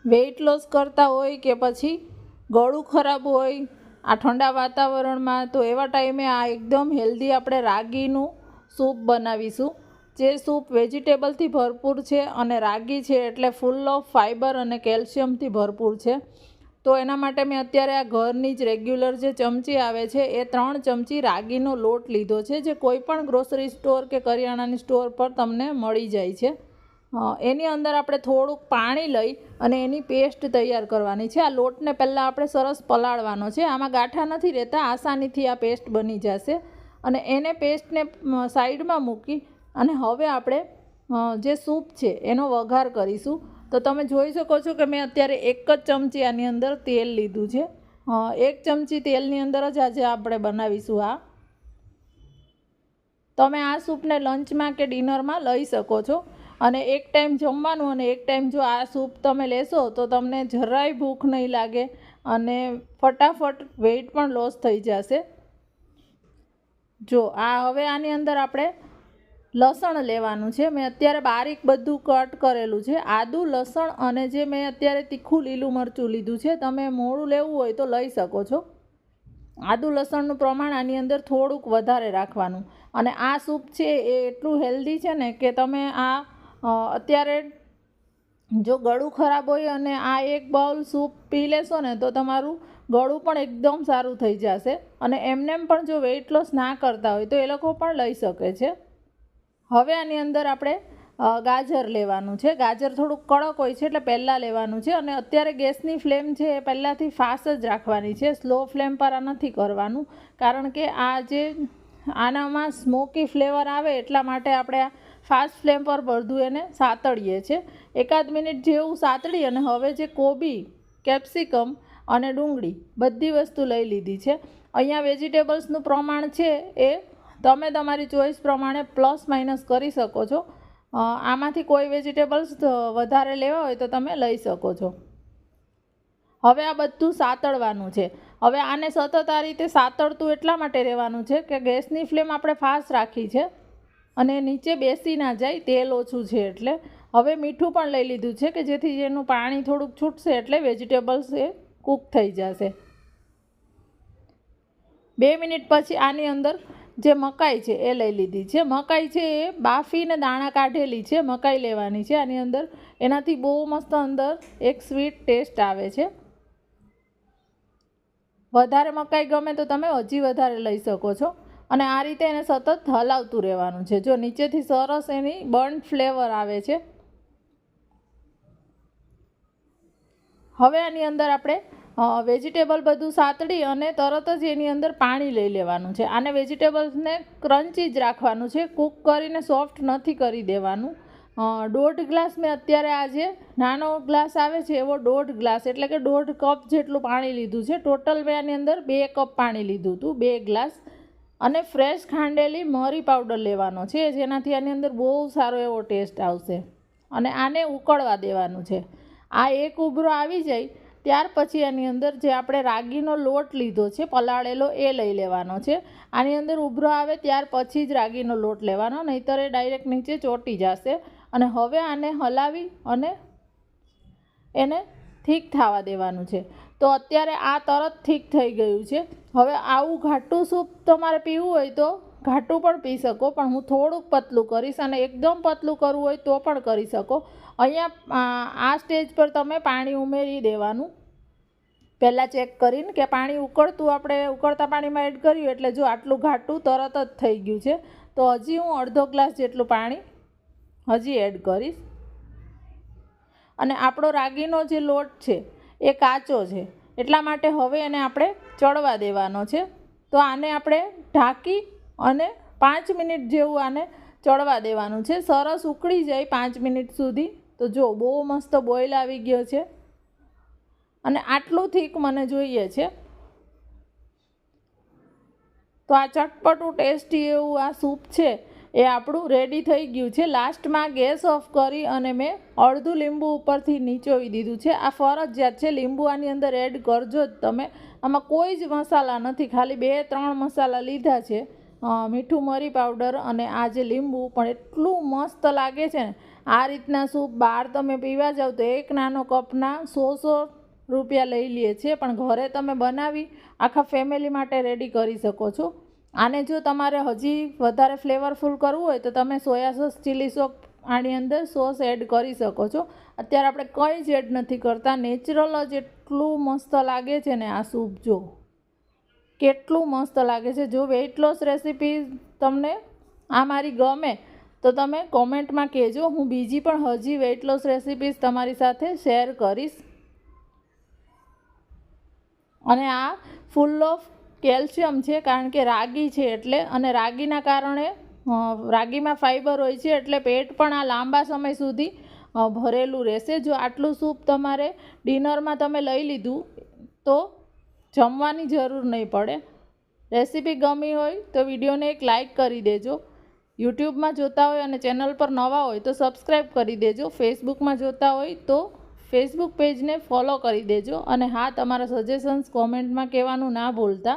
Weight loss કરતા હોય કે પછી ગળું ખરાબ હોય આ ઠંડા વાતાવરણમાં, તો એવા ટાઈમે આ એકદમ હેલ્ધી આપણે રાગીનું સૂપ બનાવીશું, જે સૂપ વેજીટેબલથી ભરપૂર છે અને રાગી છે એટલે ફૂલ ઓફ ફાઇબર અને કેલ્શિયમથી ભરપૂર છે. તો એના માટે મેં અત્યારે આ ઘરની જ રેગ્યુલર જે ચમચી આવે છે એ 3 ચમચી રાગીનો લોટ લીધો છે, જે કોઈ પણ ગ્રોસરી સ્ટોર કે કરિયાણાની સ્ટોર પર તમને મળી જાય છે. એની અંદર આપણે થોડુંક પાણી લઈ અને એની પેસ્ટ તૈયાર કરવાની છે. આ લોટને પહેલાં આપણે સરસ પલાળવાનો છે. આમાં ગાંઠા નથી રહેતા, આસાનીથી આ પેસ્ટ બની જશે. અને એને પેસ્ટને સાઈડમાં મૂકી અને હવે આપણે જે સૂપ છે એનો વઘાર કરીશું. તો તમે જોઈ શકો છો કે મેં અત્યારે 1 જ ચમચી આની અંદર તેલ લીધું છે. 1 ચમચી તેલની અંદર જ આજે આપણે બનાવીશું આ. તમે આ સૂપને લંચમાં કે ડિનરમાં લઈ શકો છો. અને એક ટાઈમ જમવાનું અને એક ટાઈમ જો આ સૂપ તમે લેશો તો તમને જરાય ભૂખ નહીં લાગે અને ફટાફટ વેઇટ પણ લોસ થઈ જશે. જો આ હવે આની અંદર આપણે લસણ લેવાનું છે. મેં અત્યારે બારીક બધું કટ કરેલું છે. આદું, લસણ અને જે મેં અત્યારે તીખું લીલું મરચું લીધું છે. તમે મોળું લેવું હોય તો લઈ શકો છો. આદું લસણનું પ્રમાણ આની અંદર થોડુંક વધારે રાખવાનું. અને આ સૂપ છે એ એટલું હેલ્ધી છે ને કે તમે આ અત્યારે જો ગળું ખરાબ હોય અને આ 1 બાઉલ સૂપ પી લેશો ને તો તમારું ગળું પણ એકદમ સારું થઈ જશે. અને એમનેમ પણ જો વેઇટ લોસ ના કરતા હોય તો એ લોકો પણ લઈ શકે છે. હવે આની અંદર આપણે ગાજર લેવાનું છે. ગાજર થોડુંક કડક હોય છે એટલે પહેલાં લેવાનું છે. અને અત્યારે ગેસની ફ્લેમ છે એ પહેલાંથી ફાસ્ટ જ રાખવાની છે, સ્લો ફ્લેમ પર આ નથી કરવાનું. કારણ કે આ જે આનામાં સ્મોકી ફ્લેવર આવે એટલા માટે આપણે આ ફાસ્ટ ફ્લેમ પર બધું એને સાતળીએ છીએ. 1 મિનિટ જેવું સાતળી અને હવે જે કોબી, કેપ્સિકમ અને ડુંગળી બધી વસ્તુ લઈ લીધી છે. અહીંયા વેજીટેબલ્સનું પ્રમાણ છે એ તમે તમારી ચોઈસ પ્રમાણે પ્લસ માઇનસ કરી શકો છો. આમાંથી કોઈ વેજીટેબલ્સ વધારે લેવા હોય તો તમે લઈ શકો છો. હવે આ બધું સાતળવાનું છે. હવે આને સતત આ રીતે સાતળતું એટલા માટે રહેવાનું છે કે ગેસની ફ્લેમ આપણે ફાસ્ટ રાખી છે અને નીચે બેસી ના જાય, તેલ ઓછું છે એટલે. હવે મીઠું પણ લઈ લીધું છે કે જેથી એનું પાણી થોડુંક છૂટશે એટલે વેજીટેબલ્સ એ કૂક થઈ જશે. 2 મિનિટ પછી આની અંદર જે મકાઈ છે એ લઈ લીધી છે. મકાઈ છે એ બાફીને દાણા કાઢેલી છે મકાઈ લેવાની છે આની અંદર. એનાથી બહુ મસ્ત અંદર એક સ્વીટ ટેસ્ટ આવે છે. વધારે મકાઈ ગમે તો તમે હજી વધારે લઈ શકો છો. અને આ રીતે એને સતત હલાવતું રહેવાનું છે. જો નીચેથી સરસ એની બર્ન ફ્લેવર આવે છે. હવે આની અંદર આપણે વેજીટેબલ બધું સાતળી અને તરત જ એની અંદર પાણી લઈ લેવાનું છે. આને વેજીટેબલ્સને ક્રન્ચી જ રાખવાનું છે, કૂક કરીને સોફ્ટ નથી કરી દેવાનું. 1.5 ગ્લાસ મેં અત્યારે આ જે નાનો ગ્લાસ આવે છે એવો 1.5 ગ્લાસ એટલે કે 1.5 કપ જેટલું પાણી લીધું છે. ટોટલ મેં આની અંદર 2 કપ પાણી લીધું હતું, 2 ગ્લાસ. અને ફ્રેશ ખાંડેલી મરી પાવડર લેવાનો છે જેનાથી આની અંદર બહુ સારો એવો ટેસ્ટ આવશે. અને આને ઉકળવા દેવાનું છે. આ એક ઉભરો આવી જાય ત્યાર પછી આની અંદર જે આપણે રાગીનો લોટ લીધો છે પલાળેલો એ લઈ લેવાનો છે. આની અંદર ઉભરો આવે ત્યાર પછી જ રાગીનો લોટ લેવાનો, નહીંતર એ ડાયરેક્ટ નીચે ચોંટી જશે. અને હવે આને હલાવી અને એને થીક થવા દેવાનું છે. તો અત્યારે આ તરત થીક થઈ ગયું છે. હવે આવું ઘાટું સૂપ તમારે પીવું હોય તો ઘાટું પણ પી શકો, પણ હું થોડુંક પતલું કરીશ. અને એકદમ પતલું કરવું હોય તો પણ કરી શકો. અહીંયા આ સ્ટેજ પર તમે પાણી ઉમેરી દેવાનું પહેલાં ચેક કરીને કે પાણી ઉકળતું આપણે ઉકળતા પાણીમાં એડ કર્યું એટલે જો આટલું ઘાટું તરત જ થઈ ગયું છે તો હજી હું 1/2 ગ્લાસ જેટલું પાણી હજી એડ કરીશ. અને આપણો રાગીનો જે લોટ છે એ કાચો છે એટલા માટે હવે એને આપણે ચડવા દેવાનો છે. તો આને આપણે ઢાંકી અને 5 મિનિટ જેવું આને ચડવા દેવાનું છે. સરસ ઉકળી જાય 5 મિનિટ સુધી. તો જો બહુ મસ્ત બોઇલ આવી ગયો છે અને આટલું થીક મને જોઈએ છે. તો આ ચટપટું ટેસ્ટી એવું આ સૂપ છે એ આપણું રેડી થઈ ગયું છે. લાસ્ટમાં ગેસ ઓફ કરી અને મેં અડધું લીંબુ ઉપરથી નીચોવી દીધું છે. આ ફરજિયાત છે, લીંબુ આની અંદર એડ કરજો જ તમે. આમાં કોઈ જ મસાલા નથી, ખાલી 2-3 મસાલા લીધા છે, મીઠું, મરી પાવડર અને આ જે લીંબુ. પણ એટલું મસ્ત લાગે છે ને આ રીતના સૂપ બહાર તમે પીવા જાઓ તો એક નાનો કપના 100 રૂપિયા લઈ લે છે, પણ ઘરે તમે બનાવી આખા ફેમિલી માટે રેડી કરી શકો છો. આને જો તમારે હજી વધારે ફ્લેવરફુલ કરવું હોય તો તમે સોયા સોસ, ચીલી સોસ આની અંદર સોસ એડ કરી શકો છો. અત્યારે આપણે કંઈ જ એડ નથી કરતા, નેચરલ જ એટલું મસ્ત લાગે છે ને આ સૂપ. જો કેટલું મસ્ત લાગે છે. જો વેઇટ લોસ રેસીપી તમને આ મારી ગમે તો તમે કોમેન્ટમાં કહેજો. હું બીજી પણ હજી વેઇટ લોસ રેસીપીઝ તમારી સાથે શેર કરીશ. અને આ ફૂલ ઓફ કેલ્શિયમ છે, કારણ કે રાગી છે એટલે, અને રાગીના કારણે રાગીમાં ફાઈબર હોય છે એટલે પેટ પણ આ લાંબા સમય સુધી ભરેલું રહેશે. જો આટલું સૂપ તમારે ડિનરમાં તમે લઈ લીધું તો જમવાની જરૂર નહીં પડે. રેસીપી ગમી હોય તો વિડીયોને એક લાઇક કરી દેજો. યુટ્યુબમાં જોતા હોય અને ચેનલ પર નવા હોય તો સબસ્ક્રાઈબ કરી દેજો. ફેસબુકમાં જોતા હોય તો ફેસબુક પેજને ફોલો કરી દેજો. અને હા, તમારા સજેશન્સ કોમેન્ટમાં કહેવાનું ના ભૂલતા.